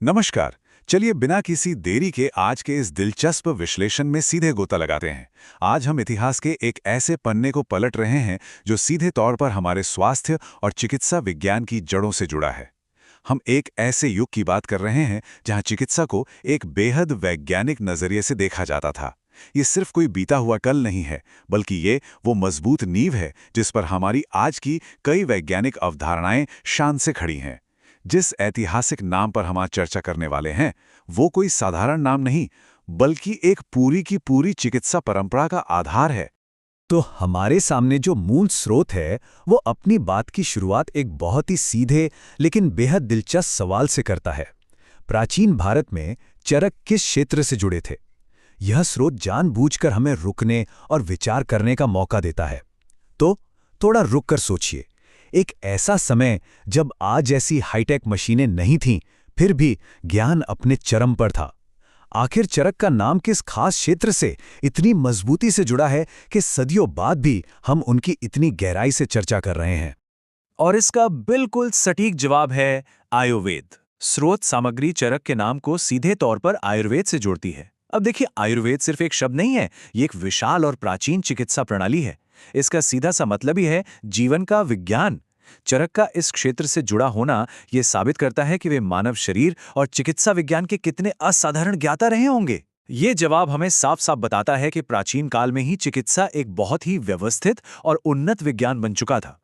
नमस्कार। चलिए बिना किसी देरी के आज के इस दिलचस्प विश्लेषण में सीधे गोता लगाते हैं। आज हम इतिहास के एक ऐसे पन्ने को पलट रहे हैं जो सीधे तौर पर हमारे स्वास्थ्य और चिकित्सा विज्ञान की जड़ों से जुड़ा है। हम एक ऐसे युग की बात कर रहे हैं जहां चिकित्सा को एक बेहद वैज्ञानिक नजरिए से देखा जाता था। ये सिर्फ कोई बीता हुआ कल नहीं है, बल्कि ये वो मजबूत नींव है जिस पर हमारी आज की कई वैज्ञानिक अवधारणाएं शान से खड़ी हैं। जिस ऐतिहासिक नाम पर हम आज चर्चा करने वाले हैं, वो कोई साधारण नाम नहीं, बल्कि एक पूरी की पूरी चिकित्सा परंपरा का आधार है। तो हमारे सामने जो मूल स्रोत है वो अपनी बात की शुरुआत एक बहुत ही सीधे लेकिन बेहद दिलचस्प सवाल से करता है। प्राचीन भारत में चरक किस क्षेत्र से जुड़े थे? यह स्रोत जानबूझकर हमें रुकने और विचार करने का मौका देता है। तो थोड़ा रुक कर सोचिए। एक ऐसा समय जब आज जैसी हाईटेक मशीनें नहीं थीं, फिर भी ज्ञान अपने चरम पर था। आखिर चरक का नाम किस खास क्षेत्र से इतनी मजबूती से जुड़ा है कि सदियों बाद भी हम उनकी इतनी गहराई से चर्चा कर रहे हैं? और इसका बिल्कुल सटीक जवाब है आयुर्वेद। स्रोत सामग्री चरक के नाम को सीधे तौर पर आयुर्वेद से जोड़ती है। अब देखिए, आयुर्वेद सिर्फ एक शब्द नहीं है, ये एक विशाल और प्राचीन चिकित्सा प्रणाली है। इसका सीधा सा मतलब ही है जीवन का विज्ञान। चरक का इस क्षेत्र से जुड़ा होना यह साबित करता है कि वे मानव शरीर और चिकित्सा विज्ञान के कितने असाधारण ज्ञाता रहे होंगे। ये जवाब हमें साफ साफ बताता है कि प्राचीन काल में ही चिकित्सा एक बहुत ही व्यवस्थित और उन्नत विज्ञान बन चुका था।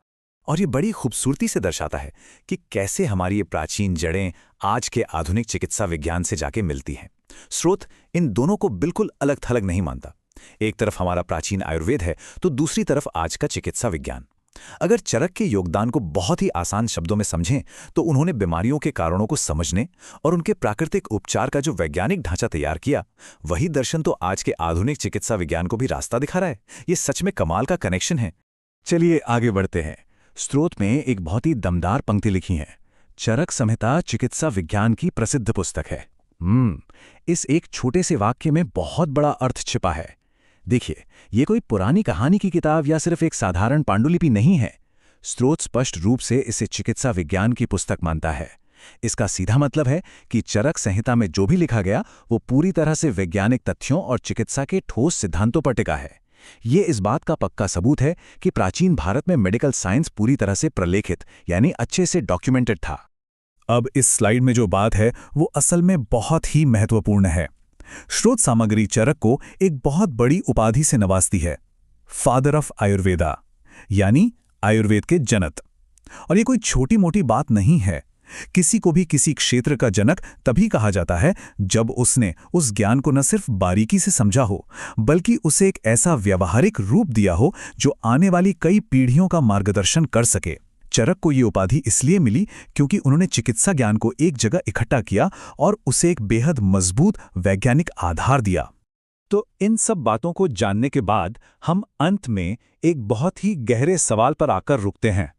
और ये बड़ी खूबसूरती से दर्शाता है कि कैसे हमारी ये प्राचीन जड़ें आज के आधुनिक चिकित्सा विज्ञान से जाके मिलती हैं। स्रोत इन दोनों को बिल्कुल अलग थलग नहीं मानता। एक तरफ हमारा प्राचीन आयुर्वेद है तो दूसरी तरफ आज का चिकित्सा विज्ञान। अगर चरक के योगदान को बहुत ही आसान शब्दों में समझें तो उन्होंने बीमारियों के कारणों को समझने और उनके प्राकृतिक उपचार का जो वैज्ञानिक ढांचा तैयार किया, वही दर्शन तो आज के आधुनिक चिकित्सा विज्ञान को भी रास्ता दिखा रहा है। ये सच में कमाल का कनेक्शन है। चलिए आगे बढ़ते हैं। स्रोत में एक बहुत ही दमदार पंक्ति लिखी है। चरक संहिता चिकित्सा विज्ञान की प्रसिद्ध पुस्तक है। इस एक छोटे से वाक्य में बहुत बड़ा अर्थ छिपा है। देखिए, ये कोई पुरानी कहानी की किताब या सिर्फ एक साधारण पांडुलिपि नहीं है। स्रोत स्पष्ट रूप से इसे चिकित्सा विज्ञान की पुस्तक मानता है। इसका सीधा मतलब है कि चरक संहिता में जो भी लिखा गया वो पूरी तरह से वैज्ञानिक तथ्यों और चिकित्सा के ठोस सिद्धांतों पर टिका है। ये इस बात का पक्का सबूत है कि प्राचीन भारत में मेडिकल साइंस पूरी तरह से प्रलेखित यानी अच्छे से डॉक्यूमेंटेड था। अब इस स्लाइड में जो बात है वो असल में बहुत ही महत्वपूर्ण है। स्रोत सामग्री चरक को एक बहुत बड़ी उपाधि से नवाजती है, फादर ऑफ आयुर्वेदा, यानी आयुर्वेद के जनक। और ये कोई छोटी मोटी बात नहीं है। किसी को भी किसी क्षेत्र का जनक तभी कहा जाता है जब उसने उस ज्ञान को न सिर्फ बारीकी से समझा हो, बल्कि उसे एक ऐसा व्यावहारिक रूप दिया हो जो आने वाली कई पीढ़ियों का मार्गदर्शन कर सके। चरक को ये उपाधि इसलिए मिली क्योंकि उन्होंने चिकित्सा ज्ञान को एक जगह इकट्ठा किया और उसे एक बेहद मजबूत वैज्ञानिक आधार दिया। तो इन सब बातों को जानने के बाद हम अंत में एक बहुत ही गहरे सवाल पर आकर रुकते हैं।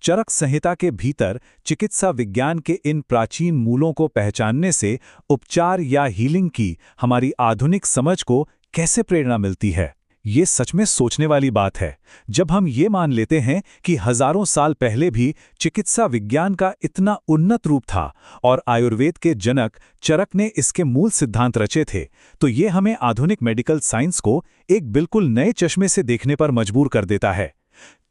चरक संहिता के भीतर चिकित्सा विज्ञान के इन प्राचीन मूलों को पहचानने से उपचार या हीलिंग की हमारी आधुनिक समझ को कैसे प्रेरणा मिलती है? ये सच में सोचने वाली बात है। जब हम ये मान लेते हैं कि हजारों साल पहले भी चिकित्सा विज्ञान का इतना उन्नत रूप था और आयुर्वेद के जनक चरक ने इसके मूल सिद्धांत रचे थे, तो ये हमें आधुनिक मेडिकल साइंस को एक बिल्कुल नए चश्मे से देखने पर मजबूर कर देता है।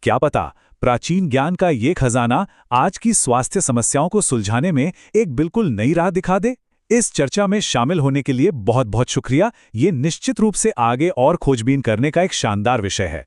क्या पता, प्राचीन ज्ञान का ये खजाना आज की स्वास्थ्य समस्याओं को सुलझाने में एक बिल्कुल नई राह दिखा दे। इस चर्चा में शामिल होने के लिए बहुत बहुत शुक्रिया। ये निश्चित रूप से आगे और खोजबीन करने का एक शानदार विषय है।